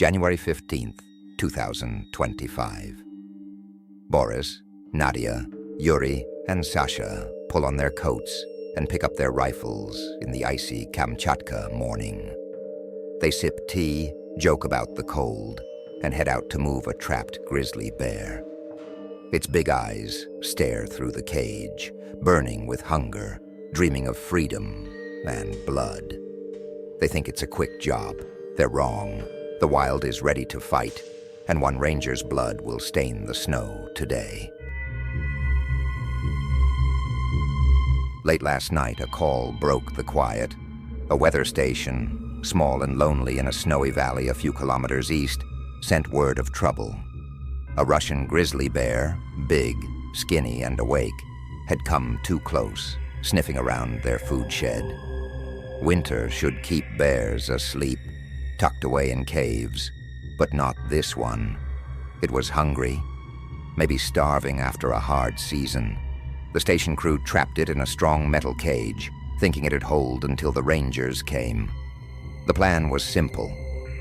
January 15th, 2025. Boris, Nadia, Yuri, and Sasha pull on their coats and pick up their rifles in the icy Kamchatka morning. They sip tea, joke about the cold, and head out to move a trapped grizzly bear. Its big eyes stare through the cage, burning with hunger, dreaming of freedom and blood. They think it's a quick job. They're wrong. The wild is ready to fight, and one ranger's blood will stain the snow today. Late last night, a call broke the quiet. A weather station, small and lonely in a snowy valley a few kilometers east, sent word of trouble. A Russian grizzly bear, big, skinny, and awake, had come too close, sniffing around their food shed. Winter should keep bears asleep, tucked away in caves, but not this one. It was hungry, maybe starving after a hard season. The station crew trapped it in a strong metal cage, thinking it'd hold until the rangers came. The plan was simple: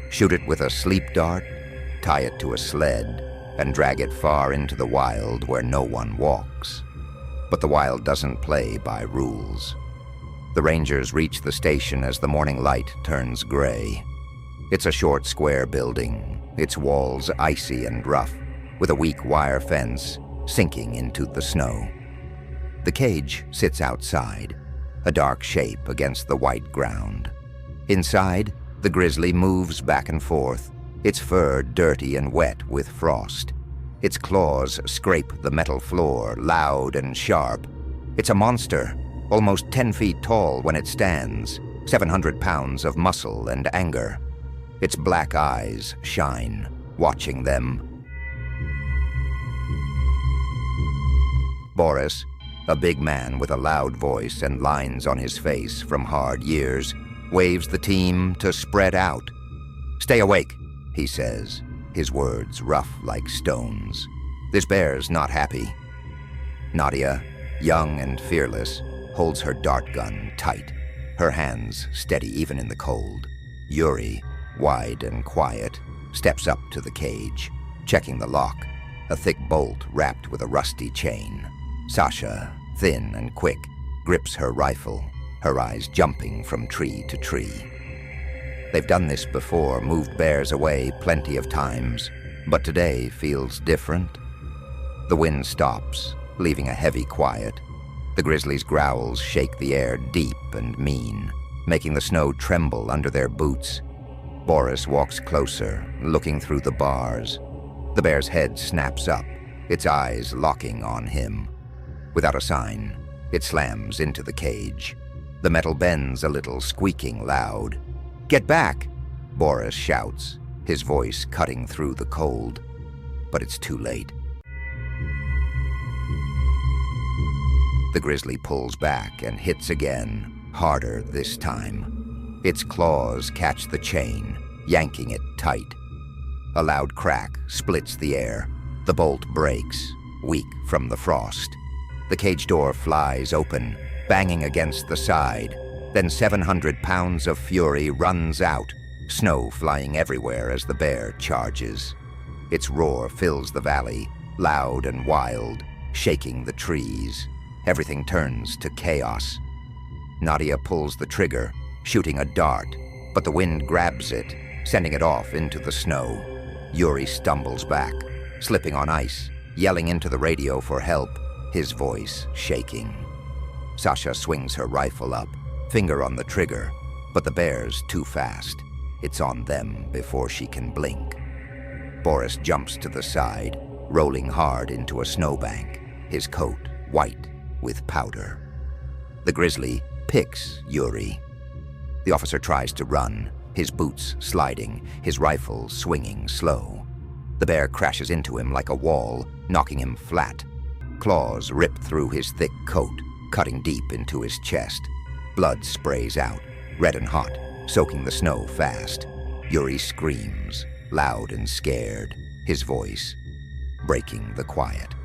shoot it with a sleep dart, tie it to a sled, and drag it far into the wild where no one walks. But the wild doesn't play by rules. The rangers reach the station as the morning light turns gray. It's a short square building, its walls icy and rough, with a weak wire fence sinking into the snow. The cage sits outside, a dark shape against the white ground. Inside, the grizzly moves back and forth, its fur dirty and wet with frost. Its claws scrape the metal floor, loud and sharp. It's a monster, almost 10 feet tall when it stands, 700 pounds of muscle and anger. Its black eyes shine, watching them. Boris, a big man with a loud voice and lines on his face from hard years, waves the team to spread out. "Stay awake," he says, his words rough like stones. "This bear's not happy." Nadia, young and fearless, holds her dart gun tight, her hands steady even in the cold. Yuri, wide and quiet, steps up to the cage, checking the lock, a thick bolt wrapped with a rusty chain. Sasha, thin and quick, grips her rifle, her eyes jumping from tree to tree. They've done this before, moved bears away plenty of times, but today feels different. The wind stops, leaving a heavy quiet. The grizzly's growls shake the air deep and mean, making the snow tremble under their boots. Boris walks closer, looking through the bars. The bear's head snaps up, its eyes locking on him. Without a sign, it slams into the cage. The metal bends a little, squeaking loud. "Get back!" Boris shouts, his voice cutting through the cold. But it's too late. The grizzly pulls back and hits again, harder this time. Its claws catch the chain, yanking it tight. A loud crack splits the air. The bolt breaks, weak from the frost. The cage door flies open, banging against the side. Then 700 pounds of fury runs out, snow flying everywhere as the bear charges. Its roar fills the valley, loud and wild, shaking the trees. Everything turns to chaos. Nadia pulls the trigger, shooting a dart, but the wind grabs it, sending it off into the snow. Yuri stumbles back, slipping on ice, yelling into the radio for help, his voice shaking. Sasha swings her rifle up, finger on the trigger, but the bear's too fast. It's on them before she can blink. Boris jumps to the side, rolling hard into a snowbank, his coat white with powder. The grizzly picks Yuri. The officer tries to run, his boots sliding, his rifle swinging slow. The bear crashes into him like a wall, knocking him flat. Claws rip through his thick coat, cutting deep into his chest. Blood sprays out, red and hot, soaking the snow fast. Yuri screams, loud and scared, his voice breaking the quiet.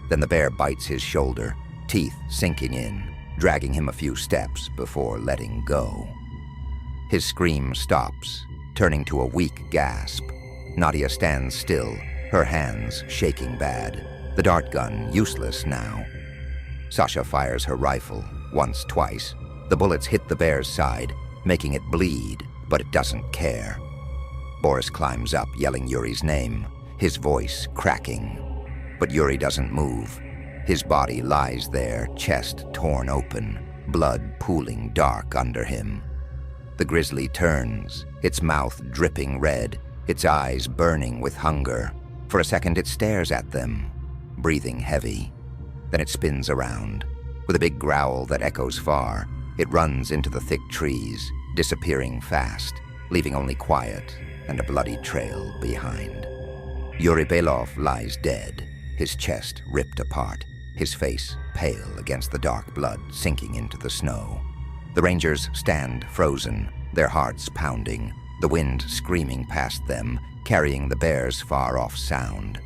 Then the bear bites his shoulder, teeth sinking in, dragging him a few steps before letting go. His scream stops, turning to a weak gasp. Nadia stands still, her hands shaking bad. The dart gun useless now. Sasha fires her rifle, once, twice. The bullets hit the bear's side, making it bleed, but it doesn't care. Boris climbs up, yelling Yuri's name, his voice cracking. But Yuri doesn't move. His body lies there, chest torn open, blood pooling dark under him. The grizzly turns, its mouth dripping red, its eyes burning with hunger. For a second it stares at them, breathing heavy. Then it spins around. With a big growl that echoes far, it runs into the thick trees, disappearing fast, leaving only quiet and a bloody trail behind. Yuri Belov lies dead, his chest ripped apart, his face pale against the dark blood sinking into the snow. The Rangers stand frozen, their hearts pounding, the wind screaming past them, carrying the bear's far-off sound.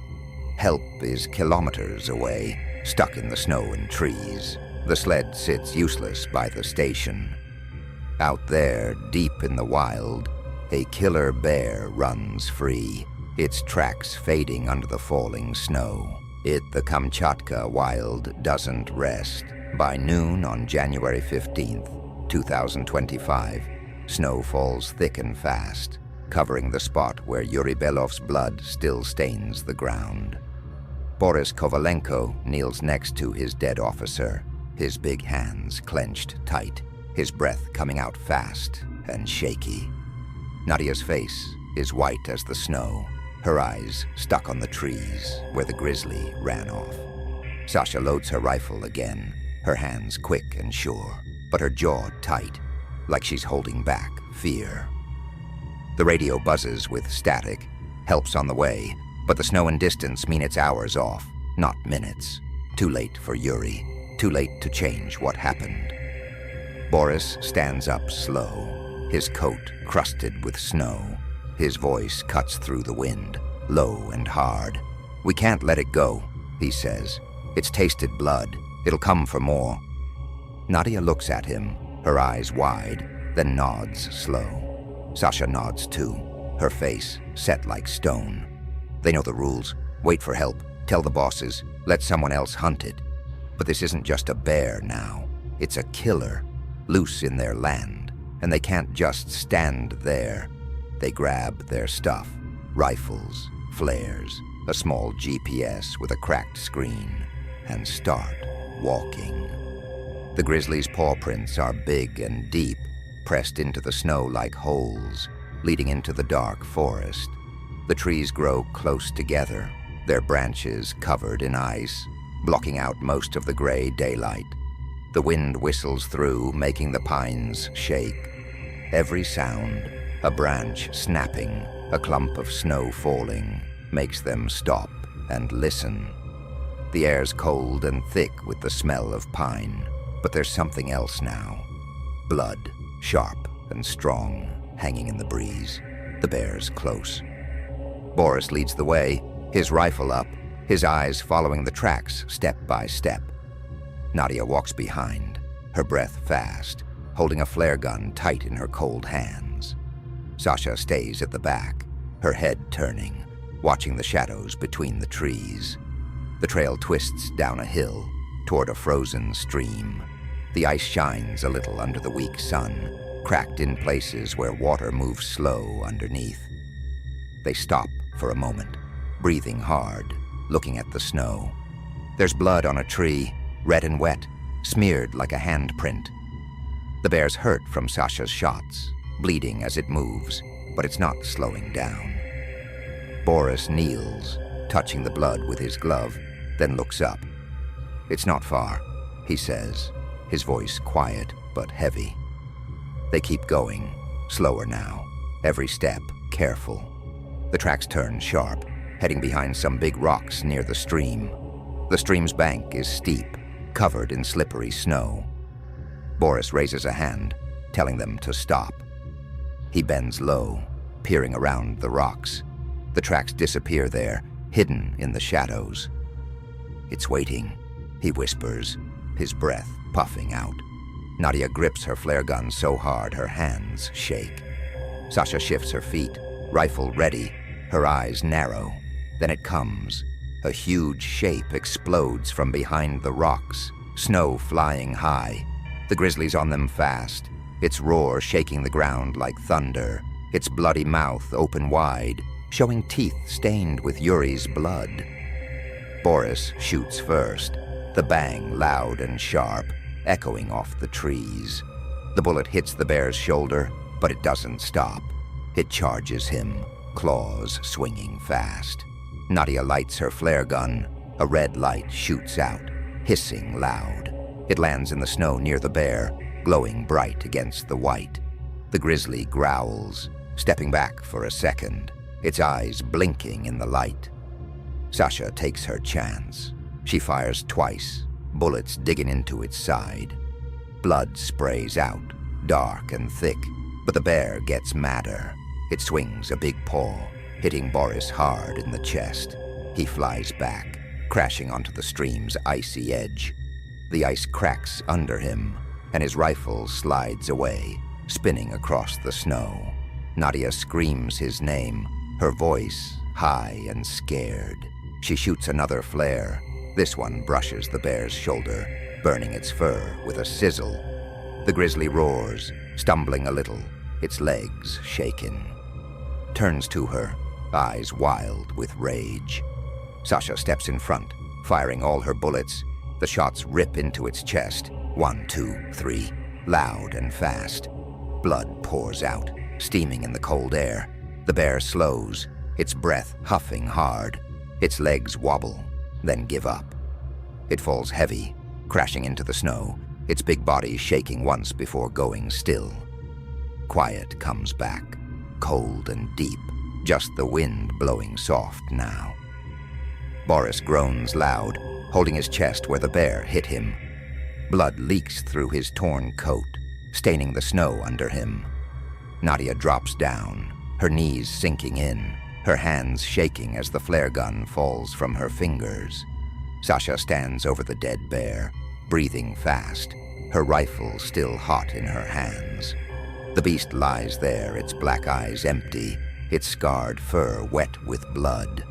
Help is kilometers away, stuck in the snow and trees. The sled sits useless by the station. Out there, deep in the wild, a killer bear runs free, its tracks fading under the falling snow. The Kamchatka wild doesn't rest. By noon on January 15th, 2025, snow falls thick and fast, covering the spot where Yuri Belov's blood still stains the ground. Boris Kovalenko kneels next to his dead officer, his big hands clenched tight, his breath coming out fast and shaky. Nadia's face is white as the snow, her eyes stuck on the trees where the grizzly ran off. Sasha loads her rifle again, her hands quick and sure, but her jaw tight, like she's holding back fear. The radio buzzes with static. Help's on the way, but the snow and distance mean it's hours off, not minutes. Too late for Yuri, too late to change what happened. Boris stands up slow, his coat crusted with snow. His voice cuts through the wind, low and hard. "We can't let it go," he says. "It's tasted blood. It'll come for more." Nadia looks at him, her eyes wide, then nods slow. Sasha nods too, her face set like stone. They know the rules. Wait for help, tell the bosses, let someone else hunt it. But this isn't just a bear now. It's a killer, loose in their land, and they can't just stand there. They grab their stuff, rifles, flares, a small GPS with a cracked screen, and start walking. The grizzly's paw prints are big and deep, pressed into the snow like holes, leading into the dark forest. The trees grow close together, their branches covered in ice, blocking out most of the gray daylight. The wind whistles through, making the pines shake. Every sound, a branch snapping, a clump of snow falling, makes them stop and listen. The air's cold and thick with the smell of pine, but there's something else now. Blood, sharp and strong, hanging in the breeze. The bear's close. Boris leads the way, his rifle up, his eyes following the tracks step by step. Nadia walks behind, her breath fast, holding a flare gun tight in her cold hands. Sasha stays at the back, her head turning, watching the shadows between the trees. The trail twists down a hill, toward a frozen stream. The ice shines a little under the weak sun, cracked in places where water moves slow underneath. They stop for a moment, breathing hard, looking at the snow. There's blood on a tree, red and wet, smeared like a handprint. The bear's hurt from Sasha's shots, bleeding as it moves, but it's not slowing down. Boris kneels, touching the blood with his glove, then looks up. "It's not far," he says, his voice quiet but heavy. They keep going, slower now, every step careful. The tracks turn sharp, heading behind some big rocks near the stream. The stream's bank is steep, covered in slippery snow. Boris raises a hand, telling them to stop. He bends low, peering around the rocks. The tracks disappear there, hidden in the shadows. "It's waiting," he whispers, his breath puffing out. Nadia grips her flare gun so hard her hands shake. Sasha shifts her feet, rifle ready, her eyes narrow. Then it comes. A huge shape explodes from behind the rocks, snow flying high. The grizzly's on them fast, its roar shaking the ground like thunder, its bloody mouth open wide, showing teeth stained with Yuri's blood. Boris shoots first, the bang loud and sharp, echoing off the trees. The bullet hits the bear's shoulder, but it doesn't stop. It charges him, claws swinging fast. Nadia lights her flare gun. A red light shoots out, hissing loud. It lands in the snow near the bear, glowing bright against the white. The grizzly growls, stepping back for a second, its eyes blinking in the light. Sasha takes her chance. She fires twice, bullets digging into its side. Blood sprays out, dark and thick, but the bear gets madder. It swings a big paw, hitting Boris hard in the chest. He flies back, crashing onto the stream's icy edge. The ice cracks under him, and his rifle slides away, spinning across the snow. Nadia screams his name, her voice high and scared. She shoots another flare. This one brushes the bear's shoulder, burning its fur with a sizzle. The grizzly roars, stumbling a little, its legs shaken. Turns to her, eyes wild with rage. Sasha steps in front, firing all her bullets. The shots rip into its chest. 1, 2, 3, loud and fast. Blood pours out, steaming in the cold air. The bear slows, its breath huffing hard. Its legs wobble, then give up. It falls heavy, crashing into the snow, its big body shaking once before going still. Quiet comes back, cold and deep, just the wind blowing soft now. Boris groans loud, holding his chest where the bear hit him. Blood leaks through his torn coat, staining the snow under him. Nadia drops down, her knees sinking in, her hands shaking as the flare gun falls from her fingers. Sasha stands over the dead bear, breathing fast, her rifle still hot in her hands. The beast lies there, its black eyes empty, its scarred fur wet with blood.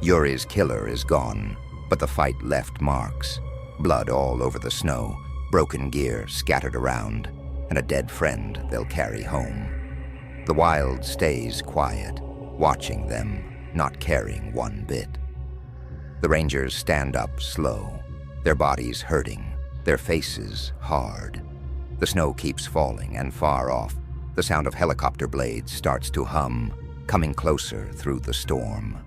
Yuri's killer is gone, but the fight left marks. Blood all over the snow, broken gear scattered around, and a dead friend they'll carry home. The wild stays quiet, watching them, not caring one bit. The rangers stand up slow, their bodies hurting, their faces hard. The snow keeps falling, and far off, the sound of helicopter blades starts to hum, coming closer through the storm.